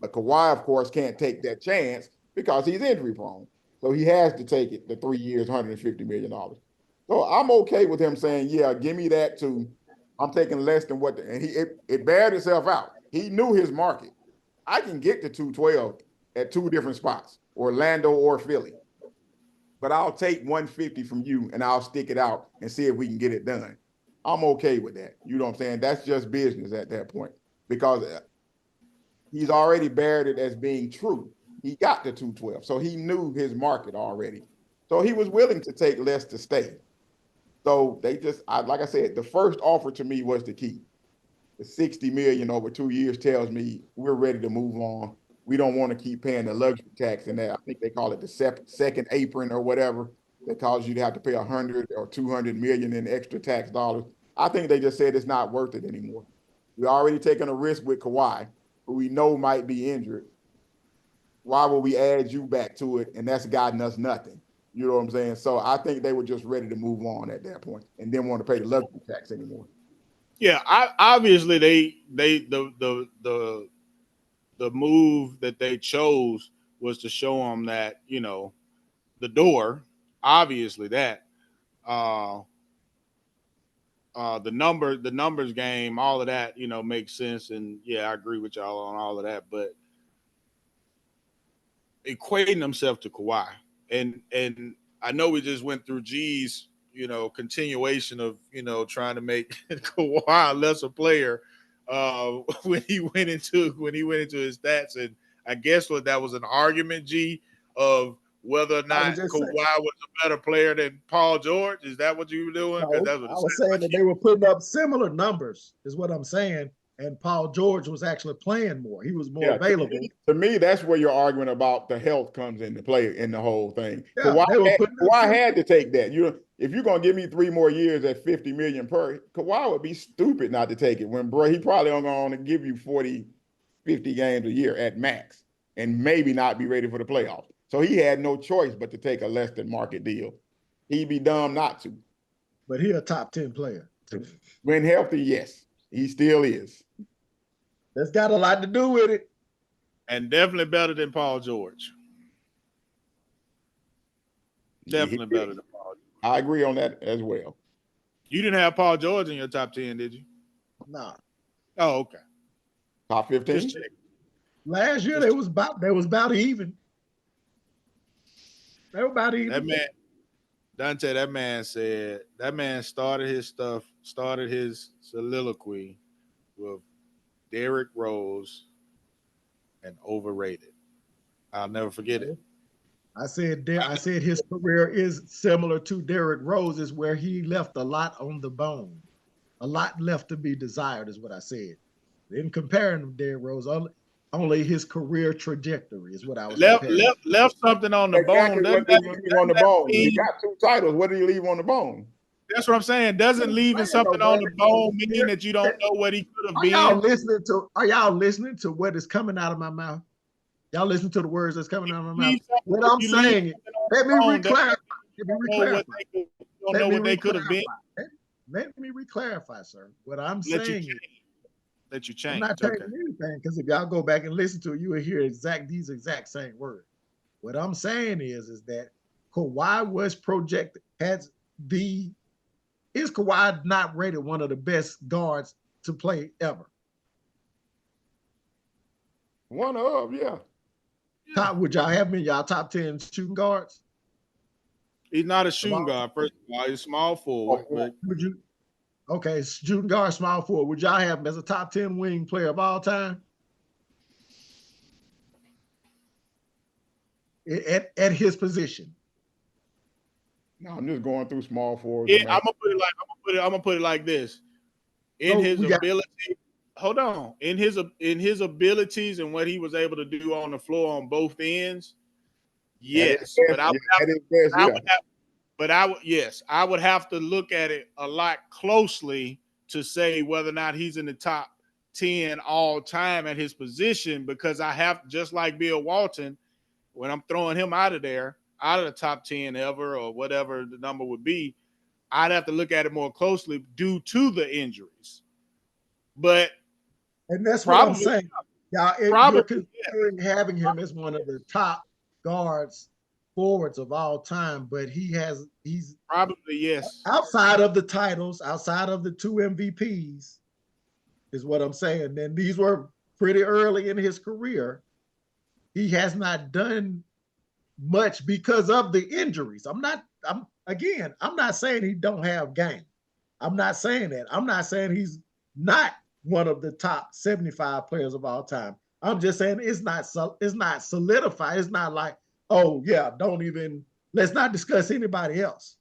But Kawhi, of course, can't take that chance because he's injury prone. So he has to take it, the 3 years, $150 million. So I'm okay with him saying, yeah, give me that too. I'm taking less than what, and it bared itself out. He knew his market. I can get to 212 at 2 different spots, Orlando or Philly. But I'll take 150 from you and I'll stick it out and see if we can get it done. I'm okay with that. You know what I'm saying? That's just business at that point because he's already bared it as being true. He got the 212. So he knew his market already. So he was willing to take less to stay. So they just, like I said, the first offer to me was the key. The 60 million over 2 years tells me we're ready to move on. we don't want to keep paying the luxury tax, and that I think they call it the second apron or whatever that causes you to have to pay 100 or 200 million in extra tax dollars. I think they just said it's not worth it anymore. We're already taking a risk with Kawhi, who we know might be injured. Why would we add you back to it? And that's gotten us nothing. You know what I'm saying? So I think they were just ready to move on at that point and didn't want to pay the luxury tax anymore. Yeah, obviously the move that they chose was to show them that, you know, the door, obviously that the numbers game, all of that, you know, makes sense. And yeah, I agree with y'all on all of that, but equating himself to Kawhi. And I know we just went through G's, you know, continuation of, you know, trying to make Kawhi a lesser player when he went into his stats. And I guess what that was an argument, G, of whether or not Kawhi was a better player than Paul George. Is that what you were doing? No, That's what I was saying that they were putting up similar numbers, is what I'm saying. And Paul George was actually playing more. He was more available. To me, that's where your argument about the health comes into play in the whole thing. Yeah, Kawhi had to take that. If you're gonna give me 3 more years at 50 million per, Kawhi would be stupid not to take it. When he probably only gonna give you 40, 50 games a year at max, and maybe not be ready for the playoffs. So he had no choice but to take a less than market deal. He'd be dumb not to. But he a top 10 player. When healthy, yes, he still is. That's got a lot to do with it. And definitely better than Paul George. Definitely better than Paul George. I agree on that as well. You didn't have Paul George in your top 10, did you? No. Oh, okay. Top 15? Last year, they was about even. They were about even. That man, Dante, that man started his soliloquy with Derrick Rose and overrated. I'll never forget it. I said his career is similar to Derrick Rose's, where he left a lot on the bone. A lot left to be desired is what I said. Didn't compare him to Derrick Rose. Only his career trajectory is what I was left something on the bone. What did he leave on the bone? He got 2 titles. What did he leave on the bone? That's what I'm saying. Doesn't leaving something on the bone mean that you don't know what he could have been? Are y'all listening to what is coming out of my mouth? Y'all listen to the words that's coming out of my mouth. What I'm saying, let me re-clarify. Don't know what they could have been. Let me re-clarify, sir. What I'm saying is, let you change. I'm not changing anything, because if y'all go back and listen to it, you will hear these exact same words. What I'm saying is that Kawhi was projected is Kawhi not rated one of the best guards to play ever? One of, yeah. Would y'all have me in y'all top 10 shooting guards? He's not a shooting guard. First of all, he's small forward. Would you? Okay, shooting guard, small forward. Would y'all have him as a top 10 wing player of all time? At his position. No, I'm just going through small forwards. Yeah, I'm gonna put it like this. In his ability, hold on. In his abilities and what he was able to do on the floor on both ends, yes. But I would have to look at it a lot closely to say whether or not he's in the top 10 all time at his position, because I have, just like Bill Walton, when I'm throwing him out of the top 10 ever or whatever the number would be, I'd have to look at it more closely due to the injuries. And that's what I'm saying. Y'all, you're considering having him as one of the top guards, forwards of all time, but he's probably, yes. Outside of the titles, outside of the 2 MVPs, is what I'm saying. And these were pretty early in his career. He has not done much because of the injuries. I'm not saying he don't have game. I'm not saying that. I'm not saying he's not one of the top 75 players of all time. I'm just saying it's not solidified. It's not like, oh yeah, let's not discuss anybody else.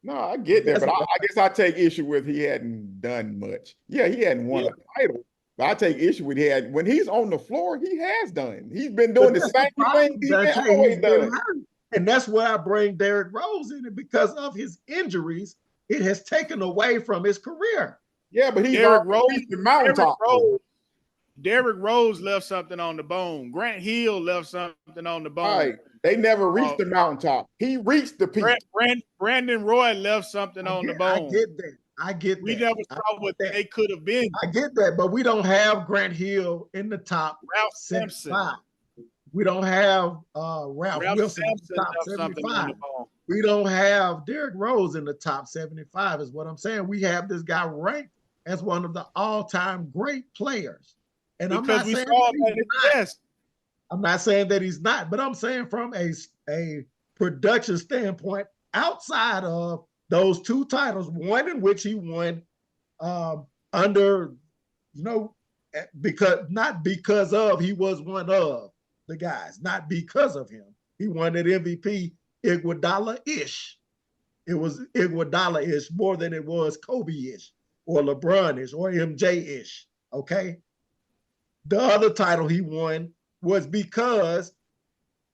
No, I get that, but I guess I take issue with he hadn't done much. Yeah, he hadn't won a title, I take issue with that. When he's on the floor, he has done. He's been But doing the that's same the thing problem, he's Dante. always He's been done. hurt. And that's why I bring Derrick Rose in it, because of his injuries. It has taken away from his career. Yeah, but he's Derrick already Rose, reached the mountaintop. Derrick Rose left something on the bone. Grant Hill left something on the bone. Right. They never reached the mountaintop. He reached the peak. Brandon Roy left something on the bone. I get that. I get that. We never saw what they could have been. I get that, but we don't have Grant Hill in the top Ralph 75. Sampson. We don't have Ralph Wilson in the top 75. We don't have Derrick Rose in the top 75, is what I'm saying. We have this guy ranked as one of the all-time great players. And because we saw that yes. I'm not saying that he's not, but I'm saying from a production standpoint, outside of those two titles, one in which he won under, not because of, he was one of the guys, not because of him. He won that MVP Iguodala-ish. It was Iguodala-ish more than it was Kobe-ish or LeBron-ish or MJ-ish, okay? The other title he won was because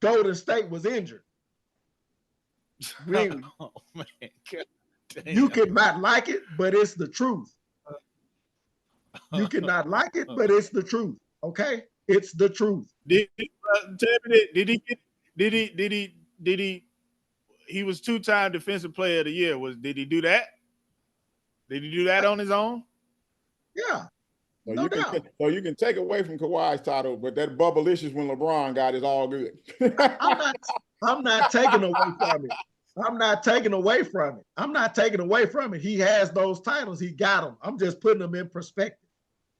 Golden State was injured. Really? Oh, man. God damn. You cannot like it, but it's the truth. You cannot like it, but it's the truth. Okay? It's the truth. Did he was 2-time defensive player of the year. Did he do that? Did he do that on his own? Yeah. So, no doubt. You can take away from Kawhi's title, but that bubble-licious when LeBron got is all good. I'm not taking away from it. I'm not taking away from it. I'm not taking away from it. He has those titles. He got them. I'm just putting them in perspective.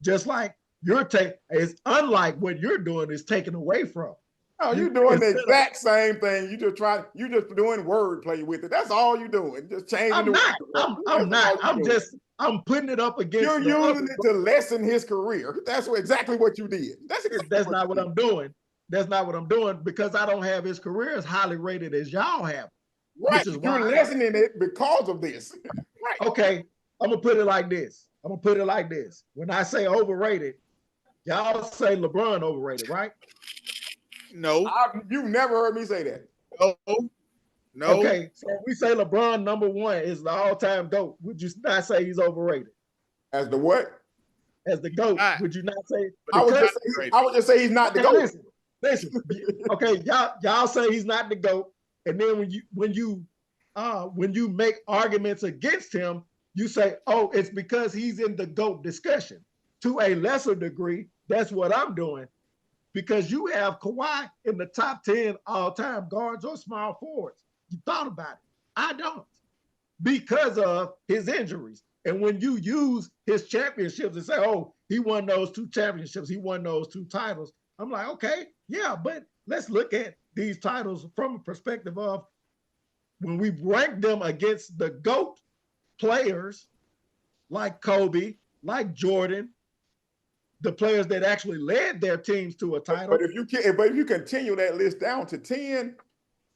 Just like it's unlike what you're doing is taken away from. Oh, you're doing the exact same thing. You just doing wordplay with it. That's all you're doing. Just changing I'm putting it up against. You're using it to lessen his career. That's exactly what you did. That's not what I'm doing. That's not what I'm doing, because I don't have his career as highly rated as y'all have. Right. You're lessening it because of this. Right. Okay. I'm gonna put it like this. When I say overrated, y'all say LeBron overrated, right? No. You've never heard me say that. No. Okay, so if we say LeBron number one is the all-time GOAT, would you not say he's overrated? As the what? As the GOAT, would you not say? I would just say he's not the GOAT. Listen. Okay, y'all say he's not the GOAT, and then when you make arguments against him, you say, oh, it's because he's in the GOAT discussion. To a lesser degree, that's what I'm doing. Because you have Kawhi in the top 10 all-time guards or small forwards. You thought about it. I don't. Because of his injuries. And when you use his championships and say, oh, he won those 2 championships, he won those 2 titles, I'm like, okay, yeah, but let's look at these titles from a perspective of when we rank them against the GOAT players like Kobe, like Jordan, the players that actually led their teams to a title. But if you continue that list down to 10,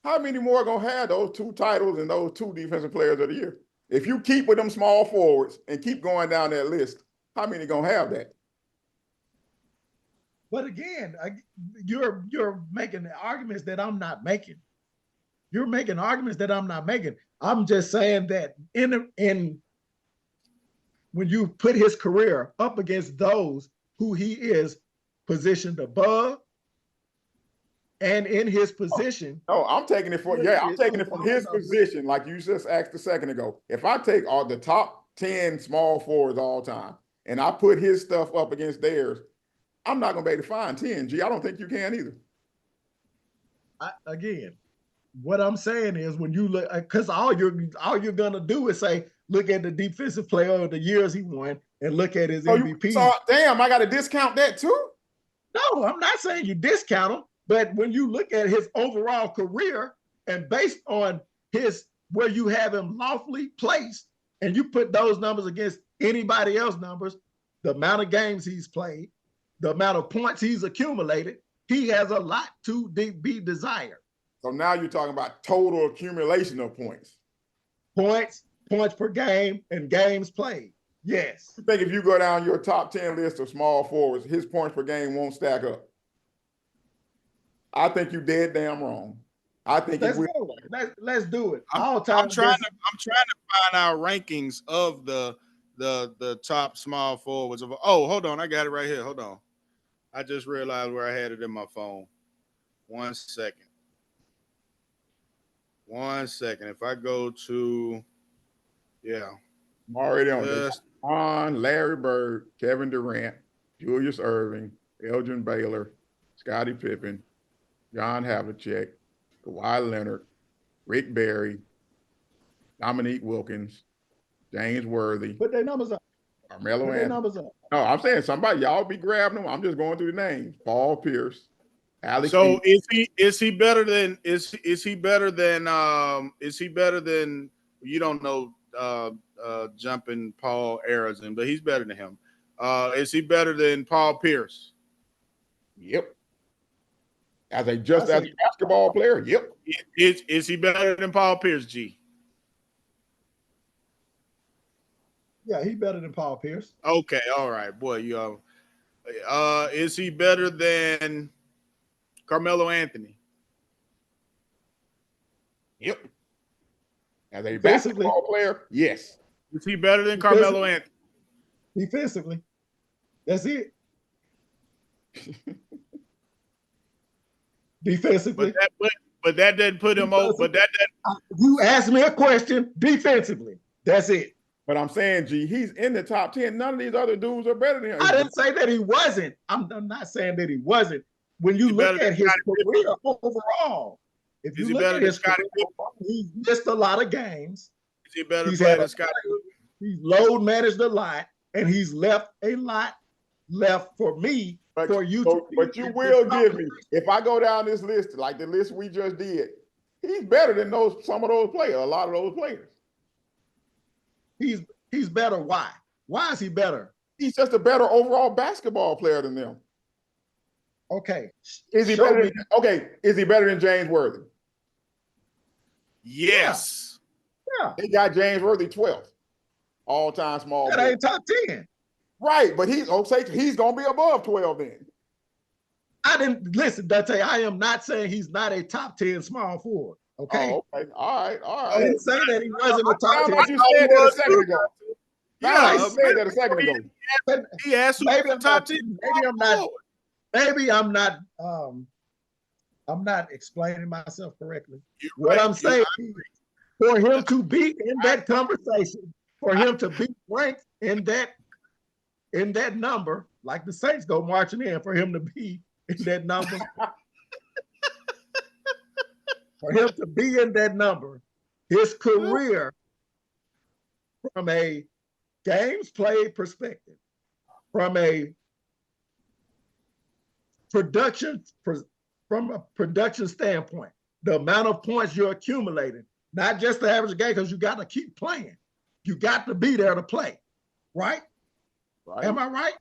how many more are gonna have those 2 titles and those 2 defensive players of the year? If you keep with them small forwards and keep going down that list, how many gonna have that? But again, you're making the arguments that I'm not making. You're making arguments that I'm not making. I'm just saying that in when you put his career up against those who he is positioned above and in his position. Oh, I'm taking it from his position, like you just asked a second ago. If I take all the top 10 small forwards all time and I put his stuff up against theirs, I'm not gonna be able to find 10. I don't think you can either. Again, what I'm saying is when you look, because all you're gonna do is say, look at the defensive player of the years he won and look at his MVP. Damn, I got to discount that too? No, I'm not saying you discount him, but when you look at his overall career and based on where you have him lawfully placed, and you put those numbers against anybody else's numbers, the amount of games he's played, the amount of points he's accumulated, he has a lot to be desired. So now you're talking about total accumulation of points. Points per game, and games played. Yes. I think if you go down your top 10 list of small forwards, his points per game won't stack up. I think you're dead damn wrong. I think Let's it will. go. Let's do it. I'm trying to find our rankings of the top small forwards of. Oh, hold on, I got it right here. Hold on, I just realized where I had it in my phone. 1 second. 1 second. If I go to, yeah, I'm already on just this. On Larry Bird, Kevin Durant, Julius Erving, Elgin Baylor, Scottie Pippen, John Havlicek, Kawhi Leonard, Rick Barry, Dominique Wilkins, James Worthy, put their numbers up. Carmelo Put their Anthony. numbers up. No, I'm saying somebody, y'all be grabbing them. I'm just going through the names. Paul Pierce, Alex. so is he better than you don't know jumping Paul Arizin, but he's better than him. Is he better than Paul Pierce? Yep. As a basketball player, yep. Is he better than Paul Pierce, G? Yeah, he better than Paul Pierce. Okay, all right, boy. Is he better than Carmelo Anthony? Yep. As a basketball player, yes. Is he better than Carmelo Anthony? Defensively. That's it. Defensively. But that didn't put him over. But that you asked me a question defensively. That's it. But I'm saying, G, he's in the top 10. None of these other dudes are better than him. I didn't say that he wasn't. I'm not saying that he wasn't. When you look at his career overall, if you look at his career, he missed a lot of games. Is he better than Scottie? He's load managed a lot, and he's left a lot left for me. For you, but you will give me, if I go down this list, like the list we just did, he's better than some of those players, a lot of those players. He's better. Why? Why is he better? He's just a better overall basketball player than them. Okay. Is he better than James Worthy? Yes. Yeah. They got James Worthy 12th. All-time small. That ain't top 10. Right, but he's gonna be above 12 then. I didn't listen, Dante. I am not saying he's not a top 10 small forward. Okay. Oh, okay. All right. I didn't say that he wasn't a top 10. You said that a second ago. I said that a second ago. He asked maybe I'm top 10. Maybe I'm not explaining myself correctly. What I'm saying is, for him to be in that conversation, for him to be ranked in that number, like the Saints go marching in, for him to be in that number, for him to be in that number, his career from a games played perspective, from a production standpoint, the amount of points you're accumulating, not just the average game, because you got to keep playing. You got to be there to play, right? Right. Am I right?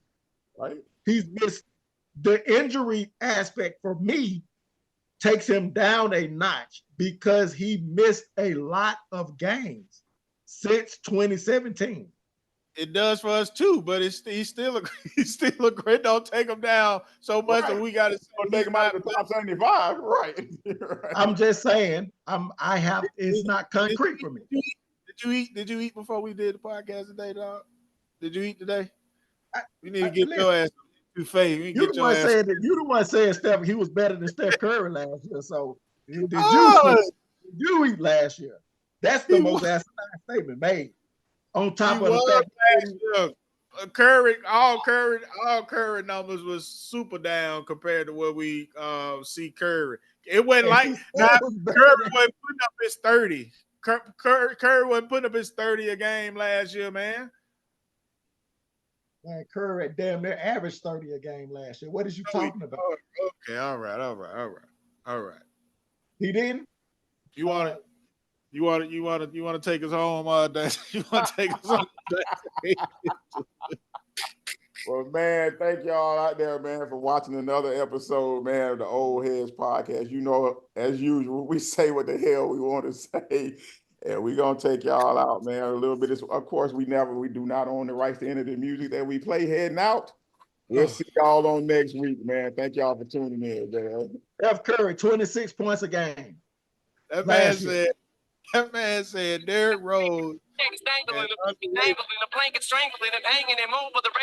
Right. He's missed the injury aspect for me takes him down a notch because he missed a lot of games since 2017. It does for us too, but he's still a great. Don't take him down so much that we got to take him out of the top 75. Right. I'm just saying. It's not concrete for me. Did you eat before we did the podcast today, dog? Did you eat today? We need to get your ass to fame. You the one saying Steph, he was better than Steph Curry last year. So did you eat last year? That's the most asinine statement made. On top of the fact all Curry numbers was super down compared to what we see Curry. It wasn't like Curry wasn't putting up his 30. Curry wasn't putting up his 30 a game last year, man. Man, Curry damn near averaged 30 a game last year. What is you talking about? Okay, all right. He didn't? You want to take us home, Dan? You want to take us home? Well, man, thank y'all out there, man, for watching another episode, man, of the Oldheads podcast. You know, as usual, we say what the hell we want to say. Yeah, we're gonna take y'all out, man. A little bit of course, we do not own the rights to any of the music that we play heading out. We'll see y'all on next week, man. Thank y'all for tuning in, man. F. Curry, 26 points a game. That man Last year. said. That man said Derrick Rose. Dangling, the blanket strangling, and hanging him over the rail.